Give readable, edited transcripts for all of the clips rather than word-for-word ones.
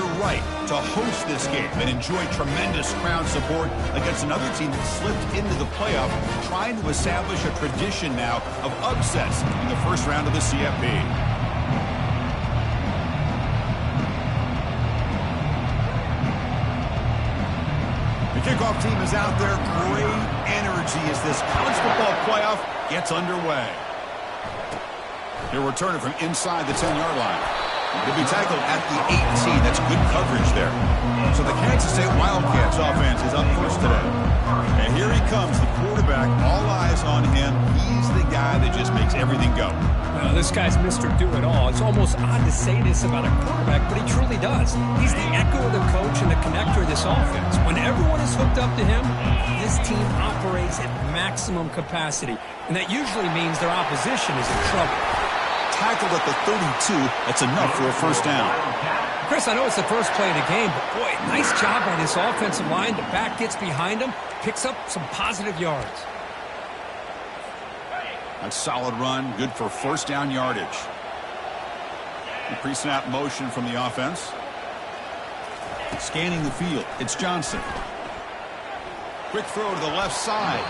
their right to host this game and enjoy tremendous crowd support against another team that slipped into the playoff, trying to establish a tradition now of upsets in the first round of the CFP. The kickoff team is out there. Great energy as this college football playoff gets underway. He'll return it from inside the 10-yard line. He'll be tackled at the 18. That's good coverage there. So the Kansas State Wildcats offense is up first today. And here he comes, the quarterback. All eyes on him. He's the guy that just makes everything go. Well, this guy's Mr. Do-It-All. It's almost odd to say this about a quarterback, but he truly does. He's the echo of the coach and the connector of this offense. When everyone is hooked up to him, this team operates at maximum capacity. And that usually means their opposition is in trouble. Tackled at the 32. That's enough for a first down. Chris, I know it's the first play of the game, but boy, nice job by this offensive line. The back gets behind him, picks up some positive yards. A solid run, good for first down yardage. The pre-snap motion from the offense. Scanning the field, it's Johnson. Quick throw to the left side.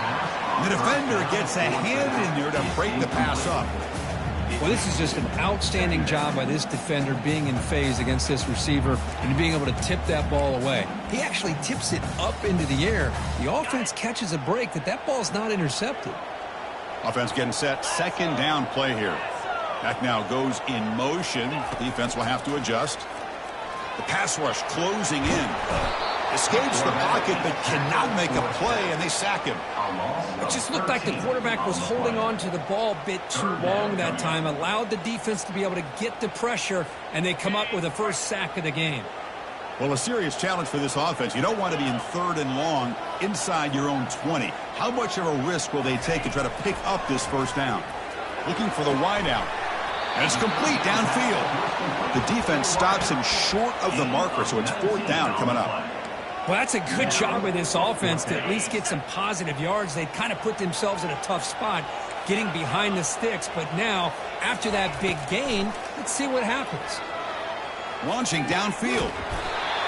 The defender gets a hand in there to break the pass up. Well, this is just an outstanding job by this defender being in phase against this receiver and being able to tip that ball away. He actually tips it up into the air. The offense catches a break that ball's not intercepted. Offense getting set. Second down play here. Back now goes in motion. Defense will have to adjust. The pass rush closing in. Escapes the pocket but cannot make a play, and they sack him. It just looked like the quarterback was holding on to the ball a bit too long that time, allowed the defense to be able to get the pressure, and they come up with the first sack of the game. Well, a serious challenge for this offense. You don't want to be in third and long inside your own 20. How much of a risk will they take to try to pick up this first down? Looking for the wideout. And it's complete downfield. The defense stops him short of the marker, so it's fourth down coming up. Well, that's a good job by this offense to at least get some positive yards. They'd kind of put themselves in a tough spot getting behind the sticks. But now, after that big gain, let's see what happens. Launching downfield.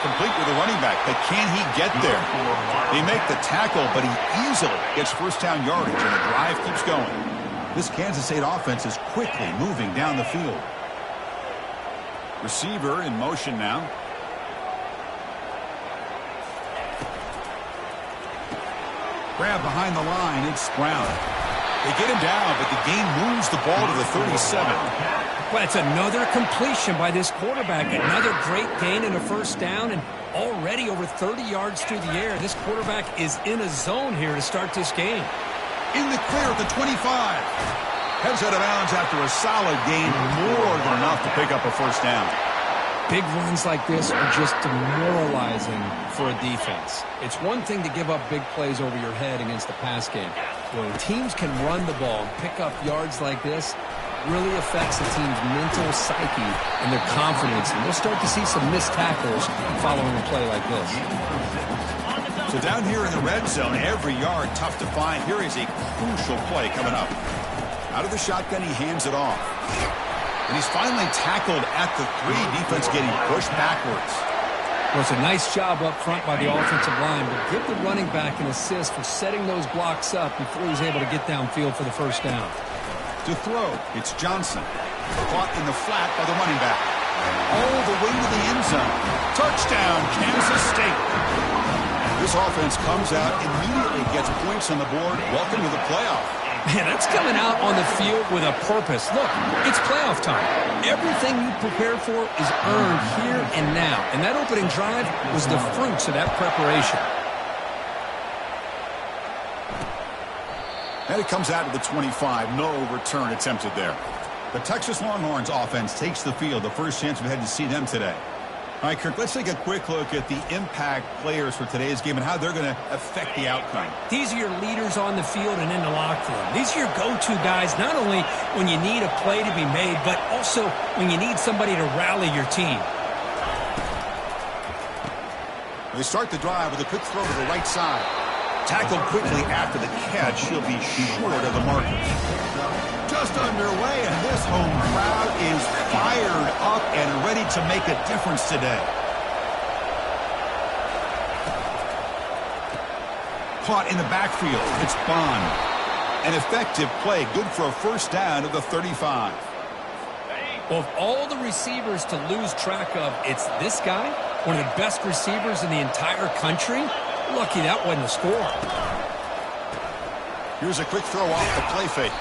Complete with the running back, but can he get there? They make the tackle, but he easily gets first down yardage, and the drive keeps going. This Kansas State offense is quickly moving down the field. Receiver in motion now. Grab behind the line, it's Brown. They get him down, but the gain moves the ball to the 37. Well, it's another completion by this quarterback. Another great gain and a first down, and already over 30 yards through the air. This quarterback is in a zone here to start this game. In the clear at the 25. Heads out of bounds after a solid gain, more than enough to pick up a first down. Big runs like this are just demoralizing for a defense. It's one thing to give up big plays over your head against the pass game. When teams can run the ball and pick up yards like this, really affects the team's mental psyche and their confidence. And we'll start to see some missed tackles following a play like this. So down here in the red zone, every yard tough to find. Here is a crucial play coming up. Out of the shotgun, he hands it off. And he's finally tackled at the 3. Defense getting pushed backwards. Well, it's a nice job up front by the offensive line, but give the running back an assist for setting those blocks up before he's able to get downfield for the first down. To throw, it's Johnson. Caught in the flat by the running back. All the way to the end zone. Touchdown, Kansas State. This offense comes out, immediately gets points on the board. Welcome to the playoff. Man, that's coming out on the field with a purpose. Look, it's playoff time. Everything you prepare for is earned here and now. And that opening drive was the fruits of that preparation. And it comes out to the 25. No return attempted there. The Texas Longhorns offense takes the field. The first chance we've had to see them today. All right, Kirk, let's take a quick look at the impact players for today's game and how they're going to affect the outcome. These are your leaders on the field and in the locker room. These are your go-to guys, not only when you need a play to be made, but also when you need somebody to rally your team. They start the drive with a quick throw to the right side. Tackled quickly after the catch. He'll be short of the markers. Just underway, and this home crowd is fired up and ready to make a difference today. caught in the backfield. It's Bond. An effective play, good for a first down of the 35. Well, of all the receivers to lose track of, it's this guy, one of the best receivers in the entire country. Lucky that wasn't a score. Here's a quick throw off the play fake.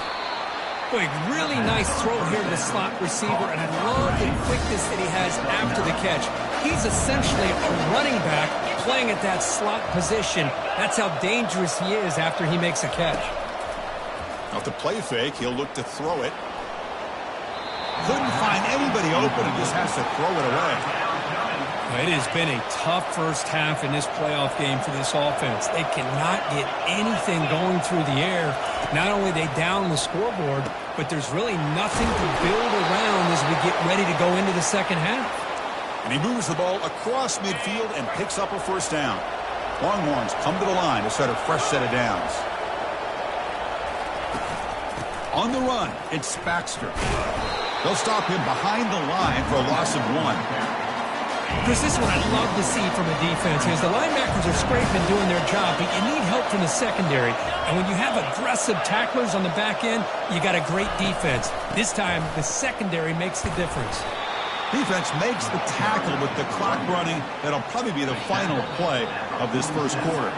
Boy, really nice throw here to the slot receiver, and I love the quickness that he has after the catch. He's essentially a running back playing at that slot position. That's how dangerous he is after he makes a catch. Off the play fake, he'll look to throw it. Couldn't find anybody open and just has to throw it away. It has been a tough first half in this playoff game for this offense. They cannot get anything going through the air. Not only are they down the scoreboard, but there's really nothing to build around as we get ready to go into the second half. And he moves the ball across midfield and picks up a first down. Longhorns come to the line to set a fresh set of downs. On the run, it's Baxter. They'll stop him behind the line for a loss of 1. Chris, this is what I love to see from a defense is the linebackers are scraping doing their job, but you need help from the secondary. And when you have aggressive tacklers on the back end, you got a great defense. This time, the secondary makes the difference. Defense makes the tackle with the clock running. That'll probably be the final play of this first quarter.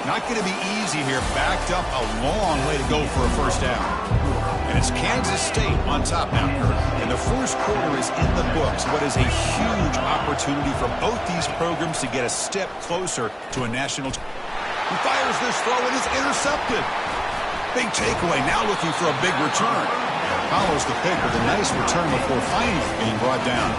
Not going to be easy here. Backed up a long way to go for a first down. And it's Kansas State on top now, Kurt. And the first quarter is in the books. What is a huge opportunity for both these programs to get a step closer to a national. He fires this throw and is intercepted. Big takeaway, now looking for a big return. Follows the pick with a nice return before finally being brought down.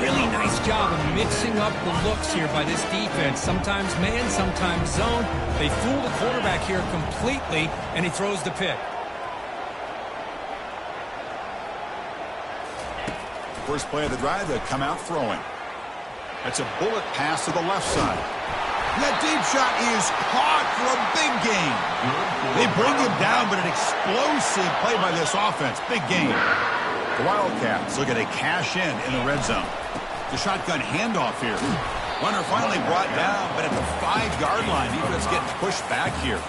Really nice job of mixing up the looks here by this defense. Sometimes man, sometimes zone. They fool the quarterback here completely, and he throws the pick. First play of the drive, they come out throwing. That's a bullet pass to the left side. That deep shot is caught for a big gain. They bring him down, but an explosive play by this offense. Big gain. The Wildcats look at a cash in the red zone. The shotgun handoff here. Runner finally brought down, but at the 5-yard line, defense getting pushed back here.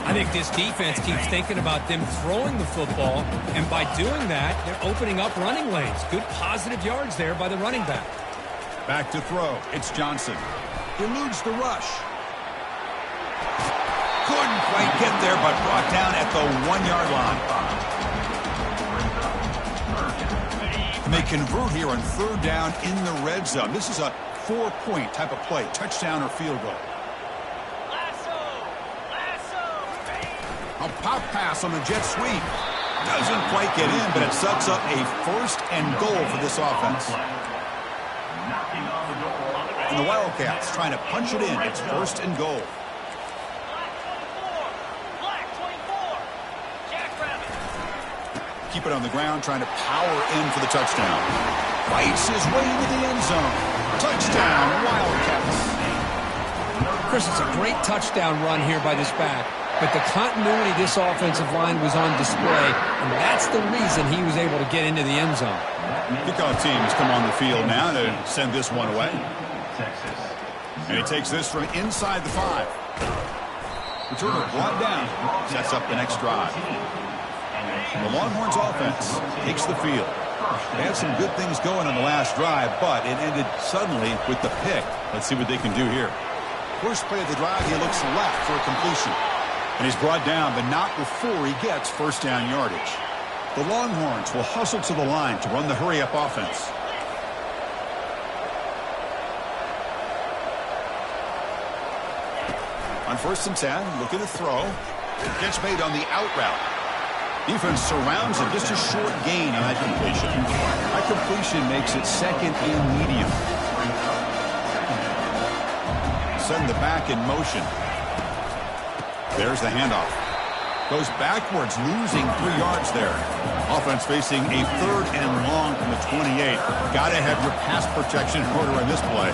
I think this defense keeps thinking about them throwing the football, and by doing that, they're opening up running lanes. Good positive yards there by the running back. Back to throw. It's Johnson. Eludes the rush. Couldn't quite get there, but brought down at the 1-yard line. And they convert here on third down in the red zone. This is a 4-point type of play, touchdown or field goal. A pop pass on the jet sweep. Doesn't quite get in, but it sets up a first and goal for this offense. And the Wildcats trying to punch it in. It's first and goal. Keep it on the ground, trying to power in for the touchdown. Fights his way into the end zone. Touchdown, Wildcats. Chris, it's a great touchdown run here by this back. But the continuity of this offensive line was on display, and that's the reason he was able to get into the end zone. Kickoff teams come on the field now to send this one away. And he takes this from inside the 5. Returner brought down, sets up the next drive. The Longhorns offense takes the field. They had some good things going on the last drive, but it ended suddenly with the pick. Let's see what they can do here. First play of the drive, he looks left for a completion. And he's brought down, but not before he gets first down yardage. The Longhorns will hustle to the line to run the hurry-up offense. On 1st and 10, looking to throw. Gets made on the out route. Defense surrounds him. Just a short gain on that completion. That completion makes it second and medium. Send the back in motion. There's the handoff. Goes backwards, losing 3 yards there. Offense facing a 3rd and long from the 28. Got to have your pass protection in order on this play.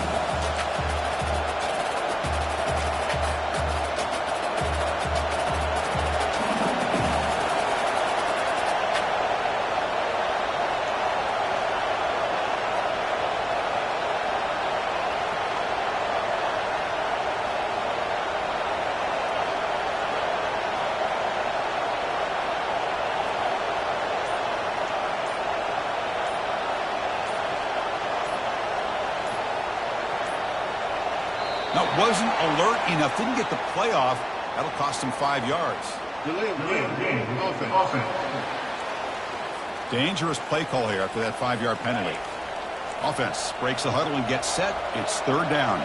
No, wasn't alert enough. Didn't get the play off. That'll cost him 5 yards. Offense. Dangerous play call here after that 5-yard penalty. Offense breaks the huddle and gets set. It's 3rd down.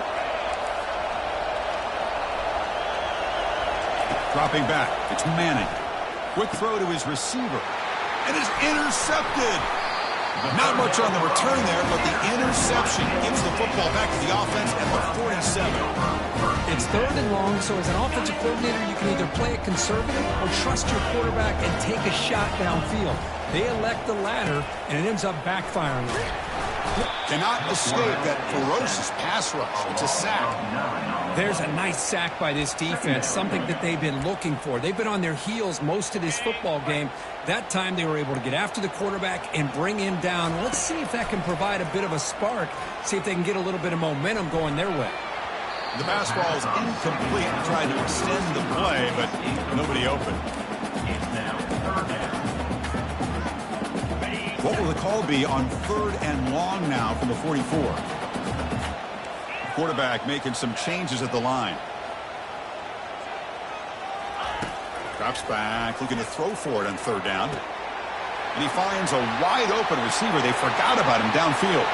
Dropping back. It's Manning. Quick throw to his receiver. And it's intercepted. Not much on the return there, but the interception gives the football back to the offense at the 47. It's 3rd and long, so as an offensive coordinator, you can either play it conservative or trust your quarterback and take a shot downfield. They elect the latter, and it ends up backfiring. Cannot escape that ferocious pass rush. It's a sack. There's a nice sack by this defense, something that they've been looking for. They've been on their heels most of this football game. That time they were able to get after the quarterback and bring him down. Let's see if that can provide a bit of a spark, see if they can get a little bit of momentum going their way. The pass ball is incomplete. Tried to extend the play, but nobody open. What will the call be on 3rd and long now from the 44? Quarterback making some changes at the line. Drops back, looking to throw for it on 3rd down. And he finds a wide open receiver. They forgot about him downfield.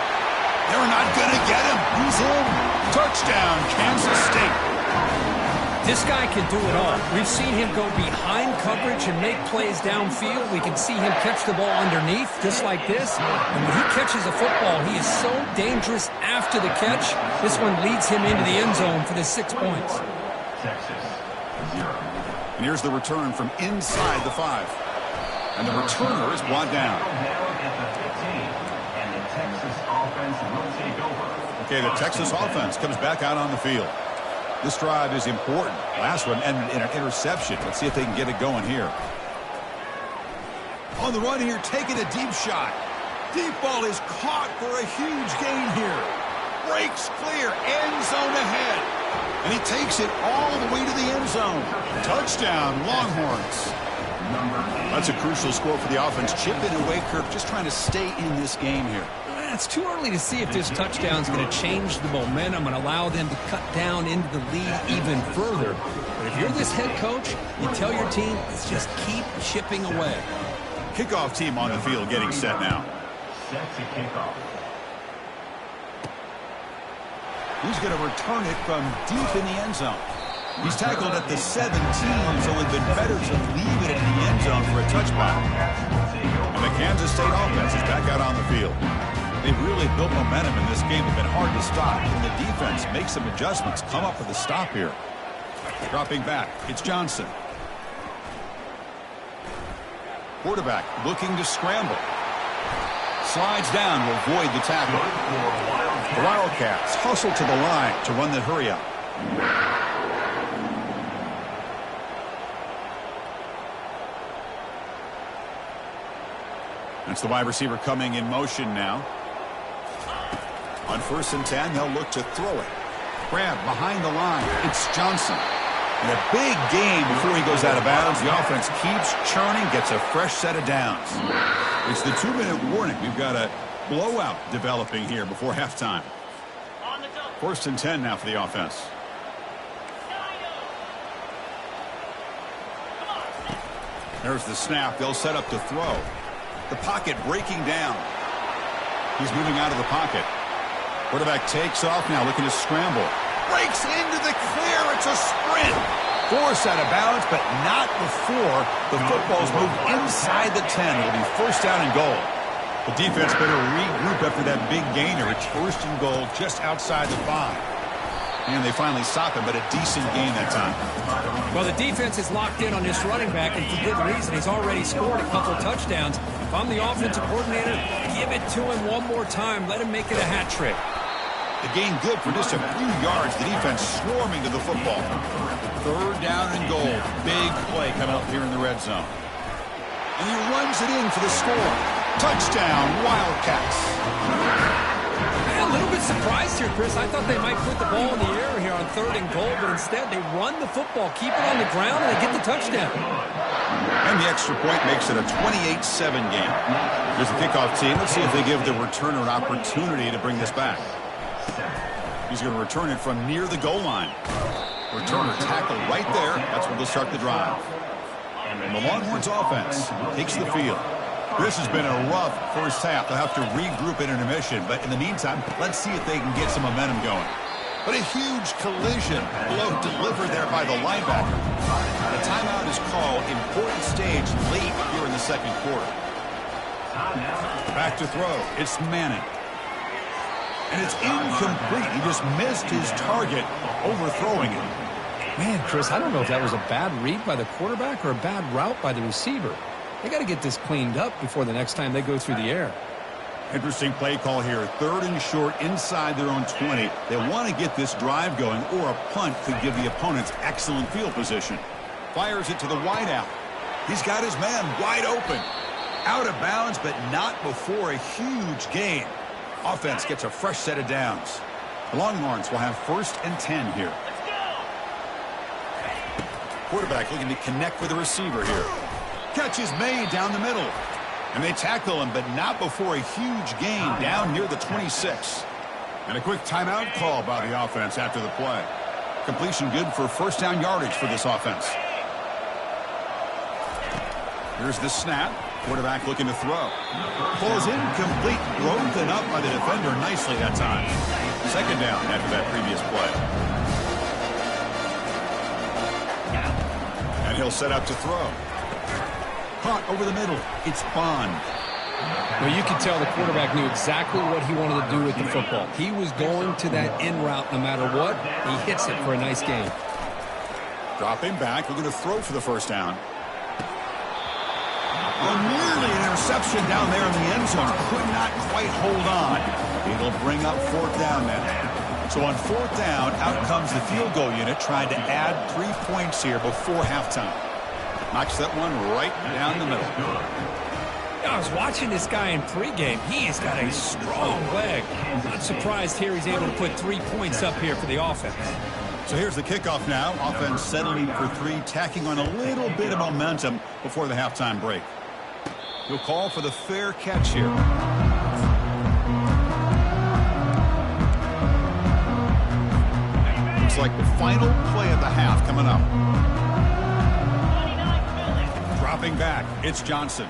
They're not going to get him. He's in. Touchdown, Kansas State. This guy can do it all. We've seen him go behind coverage and make plays downfield. We can see him catch the ball underneath, just like this. And when he catches a football, he is so dangerous after the catch. This one leads him into the end zone for the 6 points. And here's the return from inside the 5. And the returner is brought down. Okay, the Texas offense comes back out on the field. This drive is important. Last one ended in an interception. Let's see if they can get it going here. On the run here, taking a deep shot. Deep ball is caught for a huge gain here. Breaks clear, end zone ahead. And he takes it all the way to the end zone. Touchdown, Longhorns. That's a crucial score for the offense. Chip in away, Kirk, just trying to stay in this game here. It's too early to see if this touchdown is going to change the momentum and allow them to cut down into the lead even further. But if you're this head coach, you tell your team, let's just keep chipping away. Kickoff team on the field getting set now. Set to kickoff. He's going to return it from deep in the end zone. He's tackled at the 17, so it would have been better to leave it in the end zone for a touchback. And the Kansas State offense is back out on the field. They've really built momentum in this game. It's been hard to stop. And the defense makes some adjustments. Come up with a stop here. Dropping back. It's Johnson. Quarterback looking to scramble. Slides down to avoid the tackle. The Wildcats hustle to the line to run the hurry up. That's the wide receiver coming in motion now. On 1st and 10, they'll look to throw it. Grab behind the line. It's Johnson. And a big gain before he goes out of bounds. The offense keeps churning, gets a fresh set of downs. It's the 2-minute warning. We've got a blowout developing here before halftime. 1st and 10 now for the offense. There's the snap. They'll set up to throw. The pocket breaking down. He's moving out of the pocket. Quarterback takes off now, looking to scramble. Breaks into the clear. It's a sprint. Forced out of bounds, but not before the football's moved inside the 10. It'll be 1st down and goal. The defense better regroup after that big gainer. It's 1st and goal just outside the 5. And they finally stop him, but a decent gain that time. Well, the defense is locked in on this running back, and for good reason. He's already scored a couple touchdowns. If I'm the offensive coordinator, give it to him one more time. Let him make it a hat trick. The gain good for just a few yards. The defense swarming to the football. 3rd down and goal. Big play coming up here in the red zone. And he runs it in for the score. Touchdown, Wildcats. A little bit surprised here, Chris. I thought they might put the ball in the air here on 3rd and goal, but instead they run the football, keep it on the ground, and they get the touchdown. And the extra point makes it a 28-7 game. Here's the kickoff team. Let's see if they give the returner an opportunity to bring this back. He's going to return it from near the goal line. Returner tackle right there. That's where they'll start the drive. And the Longhorns offense takes the field. This has been a rough first half. They'll have to regroup in intermission. But in the meantime, let's see if they can get some momentum going. But a huge collision blow delivered there by the linebacker. The timeout is called. Important stage late here in the second quarter. Back to throw. It's Manning. And it's incomplete. He just missed his target, overthrowing it. Man, Chris, I don't know if that was a bad read by the quarterback or a bad route by the receiver. They got to get this cleaned up before the next time they go through the air. Interesting play call here. 3rd and short inside their own 20. They want to get this drive going, or a punt could give the opponents excellent field position. Fires it to the wideout. He's got his man wide open. Out of bounds, but not before a huge gain. Offense gets a fresh set of downs. The Longhorns will have 1st and 10 here. Quarterback looking to connect with the receiver here. Catch is made down the middle. And they tackle him, but not before a huge gain down near the 26. And a quick timeout call by the offense after the play. Completion good for first down yardage for this offense. Here's the snap. Quarterback looking to throw. Falls incomplete. Broken up by the defender nicely that time. 2nd down after that previous play. And he'll set up to throw. Caught over the middle. It's Bond. Well, you could tell the quarterback knew exactly what he wanted to do with the football. He was going to that in route no matter what. He hits it for a nice gain. Dropping back. We're going to throw for the first down. Oh, nearly an interception down there in the end zone. Could not quite hold on. It'll bring up 4th down then. So on 4th down, out comes the field goal unit, trying to add 3 points here before halftime. Knocks that one right down the middle. I was watching this guy in pregame. He has got a strong leg. I'm not surprised here he's able to put 3 points up here for the offense. So here's the kickoff now. Offense settling for 3, tacking on a little bit of momentum before the halftime break. He'll call for the fair catch here. Looks like the final play of the half coming up. Dropping back, it's Johnson.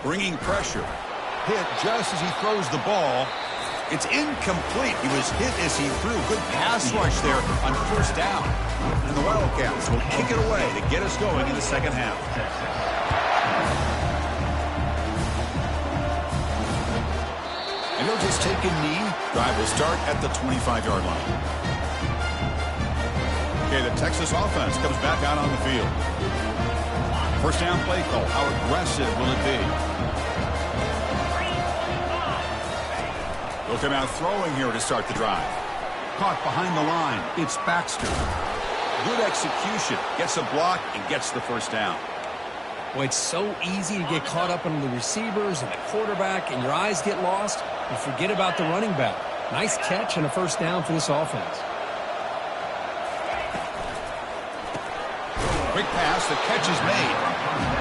Bringing pressure. Hit just as he throws the ball. It's incomplete. He was hit as he threw. Good pass rush there on 1st down. And the Wildcats will kick it away to get us going in the second half. And he'll just take a knee. Drive will start at the 25-yard line. Okay, the Texas offense comes back out on the field. First down play call. How aggressive will it be? They'll come out throwing here to start the drive. Caught behind the line. It's Baxter. Good execution. Gets a block and gets the first down. Well, it's so easy to get caught up on the receivers and the quarterback, and your eyes get lost. You forget about the running back. Nice catch and a first down for this offense. Quick pass. The catch is made.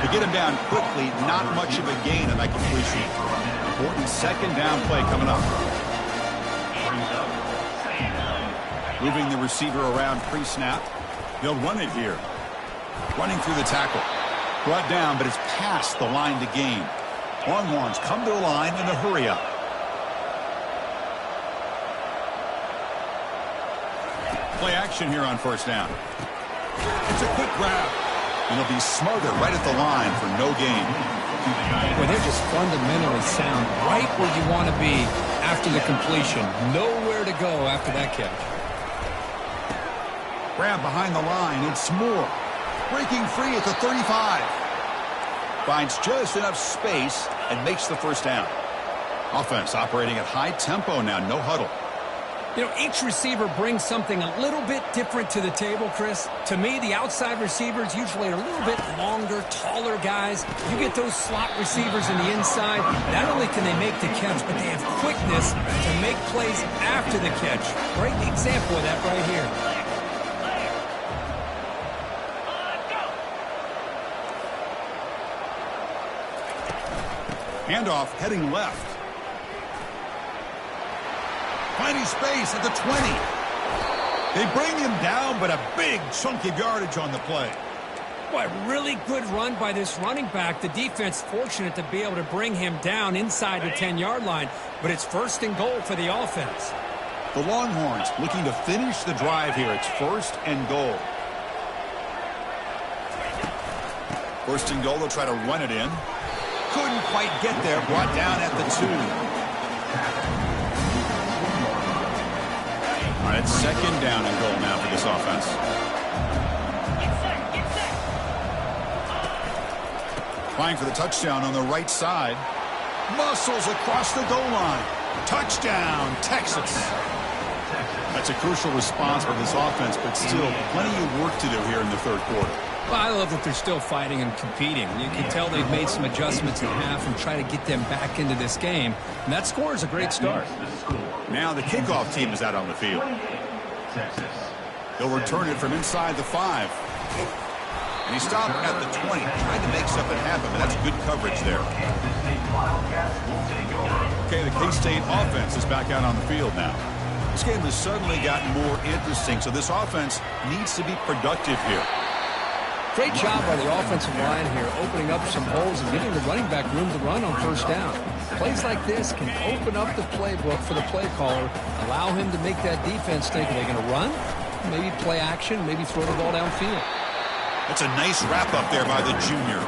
To get him down quickly, not much of a gain on that completion. Important 2nd down play coming up. Moving the receiver around pre-snap. They'll run it here. Running through the tackle. Brought down, but it's past the line to gain. Longhorns come to the line in a hurry-up. Play action here on 1st down. It's a quick grab. And he'll be smothered right at the line for no gain. Well, they're just fundamentally sound right where you want to be after the completion. Nowhere to go after that catch. Grab behind the line. It's Moore. Breaking free at the 35. Finds just enough space and makes the first down. Offense operating at high tempo now. No huddle. You know, each receiver brings something a little bit different to the table, Chris. To me, the outside receivers usually are a little bit longer, taller guys. You get those slot receivers in the inside, not only can they make the catch, but they have quickness to make plays after the catch. Great example of that right here. Handoff heading left. Finding space at the 20. They bring him down, but a big chunk of yardage on the play. Boy, really good run by this running back. The defense fortunate to be able to bring him down inside the 10-yard line, but it's 1st and goal for the offense. The Longhorns looking to finish the drive here. It's 1st and goal. 1st and goal, they'll try to run it in. Couldn't quite get there, brought down at the 2. All right, 2nd down and goal now for this offense. Trying for the touchdown on the right side. Muscles across the goal line. Touchdown, Texas. That's a crucial response for this offense, but still plenty of work to do here in the 3rd quarter. Well, I love that they're still fighting and competing. You can tell they've made some adjustments in half and try to get them back into this game. And that score is a great start. Now the kickoff team is out on the field. They'll return it from inside the 5. And he stopped at the 20, trying to make something happen, but that's good coverage there. Okay, the K-State offense is back out on the field now. This game has suddenly gotten more interesting, so this offense needs to be productive here. Great job by the offensive line here, opening up some holes and giving the running back room to run on 1st down. Plays like this can open up the playbook for the play caller, allow him to make that defense think, are they going to run? Maybe play action, maybe throw the ball downfield. That's a nice wrap-up there by the junior.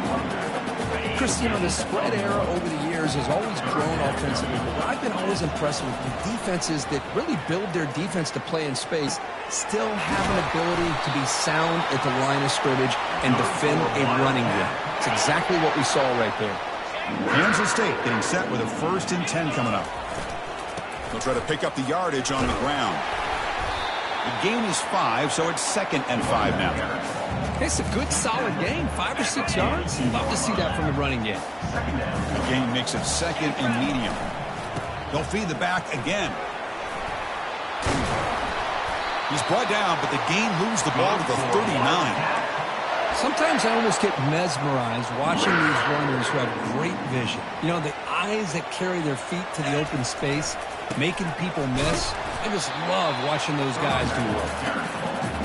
Chris, you know, the spread era over the years has always grown offensively, but what I've been always impressed with the defenses that really build their defense to play in space still have an ability to be sound at the line of scrimmage and defend a running game. It's exactly what we saw right there. Kansas State getting set with a 1st and 10 coming up. They'll try to pick up the yardage on the ground. The gain is 5, so it's 2nd and 5 now. It's a good, solid gain. 5 or 6 yards. Love to see that from the running game. The gain makes it 2nd and medium. They'll feed the back again. He's brought down, but the gain moves the ball to the 39. Sometimes I almost get mesmerized watching these runners who have great vision. You know, the eyes that carry their feet to the open space, making people miss. I just love watching those guys do work.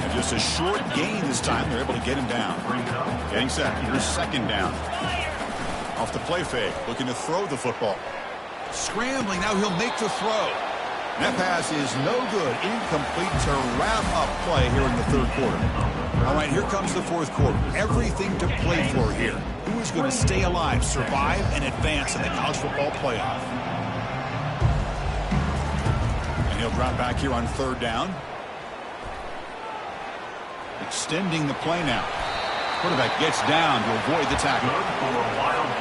And just a short gain this time. They're able to get him down. Getting set. Here's 2nd down. Off the play fake. Looking to throw the football. Scrambling. Now he'll make the throw. That pass is no good. Incomplete to wrap up play here in the 3rd quarter. All right, here comes the 4th quarter. Everything to play for here. Who is going to stay alive, survive, and advance in the college football playoff? And he'll drop back here on 3rd down. Extending the play now. Quarterback gets down to avoid the tackle.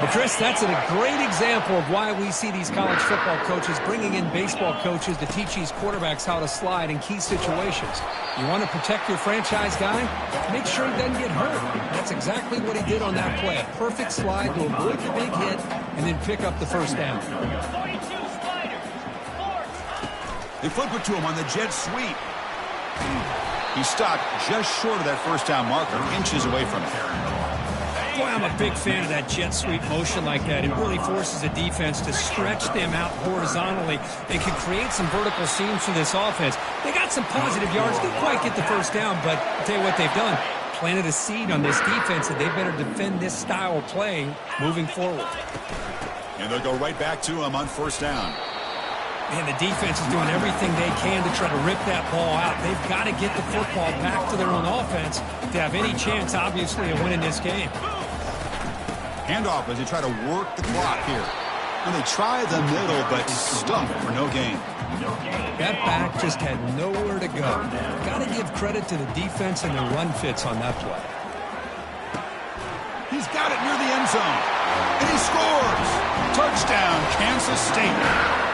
Well, Chris, that's a great example of why we see these college football coaches bringing in baseball coaches to teach these quarterbacks how to slide in key situations. You want to protect your franchise guy? Make sure he doesn't get hurt. That's exactly what he did on that play. A perfect slide to avoid the big hit and then pick up the 1st down. They flip it to him on the jet sweep. He stopped just short of that 1st down marker, inches away from it. Boy, I'm a big fan of that jet sweep motion like that. It really forces a defense to stretch them out horizontally. They can create some vertical seams for this offense. They got some positive yards. Didn't quite get the 1st down, but I'll tell you what they've done. Planted a seed on this defense that they better defend this style of play moving forward. And they'll go right back to him on 1st down. And the defense is doing everything they can to try to rip that ball out. They've got to get the football back to their own offense to have any chance, obviously, of winning this game. Handoff as they try to work the clock here. And they try the middle, but stuck for no gain. That back just had nowhere to go. Got to give credit to the defense and their run fits on that play. He's got it near the end zone. And he scores! Touchdown, Kansas State.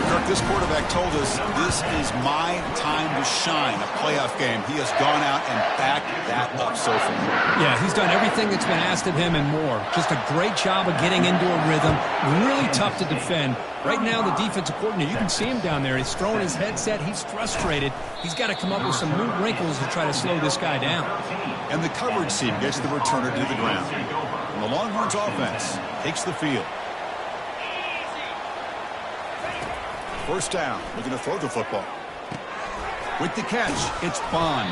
Kirk, this quarterback told us this is my time to shine, a playoff game. He has gone out and backed that up so far. Yeah, he's done everything that's been asked of him and more. Just a great job of getting into a rhythm. Really tough to defend. Right now, the defensive coordinator, you can see him down there. He's throwing his headset. He's frustrated. He's got to come up with some new wrinkles to try to slow this guy down. And the coverage team gets the returner to the ground. And the Longhorns offense takes the field. First down, looking to throw the football. With the catch, it's Bond.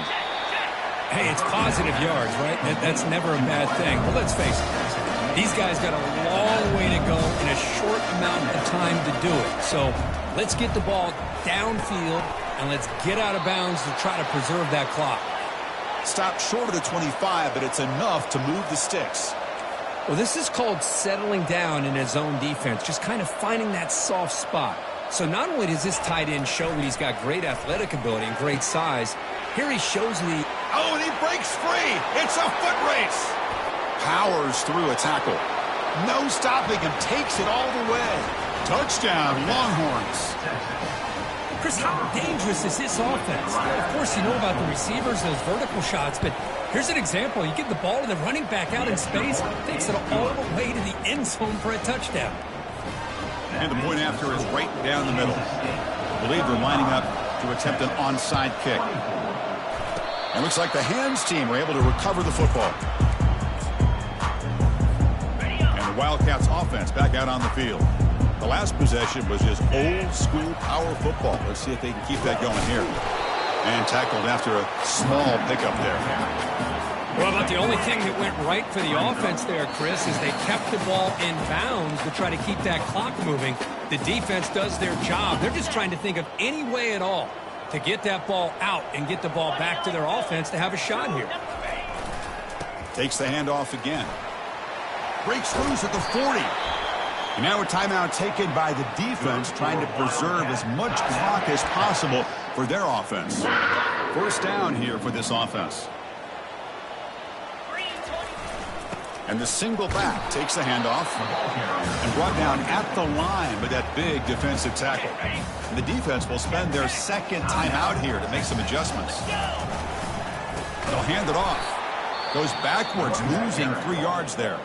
Hey, it's positive yards, right? That's never a bad thing. But let's face it, these guys got a long way to go in a short amount of time to do it. So let's get the ball downfield, and let's get out of bounds to try to preserve that clock. Stopped short of the 25, but it's enough to move the sticks. Well, this is called settling down in his zone defense, just kind of finding that soft spot. So not only does this tight end show that he's got great athletic ability and great size, here he shows the... Oh, and he breaks free. It's a foot race. Powers through a tackle. No stopping him. Takes it all the way. Touchdown, Longhorns. Chris, how dangerous is this offense? Of course, you know about the receivers, those vertical shots, but here's an example. You get the ball to the running back out in space, takes it all the way to the end zone for a touchdown. And the point after is right down the middle. I believe they're lining up to attempt an onside kick. It looks like the Hands team were able to recover the football. And the Wildcats offense back out on the field. The last possession was just old school power football. Let's see if they can keep that going here. And tackled after a small pickup there. Well, about the only thing that went right for the offense there, Chris, is they kept the ball in bounds to try to keep that clock moving. The defense does their job. They're just trying to think of any way at all to get that ball out and get the ball back to their offense to have a shot here. Takes the handoff again. Breaks loose at the 40. And now a timeout taken by the defense, trying to preserve as much clock as possible for their offense. First down here for this offense. And the single back takes the handoff and brought down at the line with that big defensive tackle. And the defense will spend their second timeout here to make some adjustments. They'll hand it off. Goes backwards, losing 3 yards there.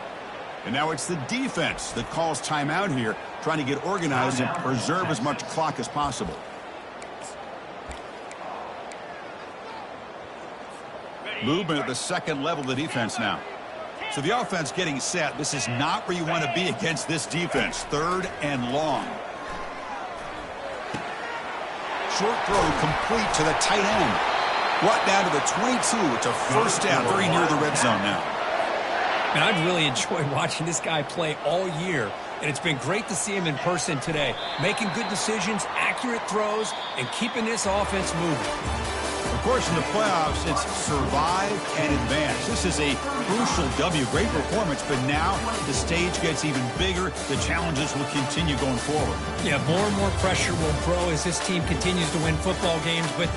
And now it's the defense that calls timeout here, trying to get organized and preserve as much clock as possible. Movement at the second level of the defense now. So the offense getting set. This is not where you want to be against this defense. Third and long. Short throw complete to the tight end. Brought down to the 22. It's a first down, very near the red zone now. And I've really enjoyed watching this guy play all year, and it's been great to see him in person today, making good decisions, accurate throws, and keeping this offense moving. Of course, in the playoffs, it's survive and advance. This is a crucial W. Great performance, but now the stage gets even bigger. The challenges will continue going forward. Yeah, more and more pressure will grow as this team continues to win football games, but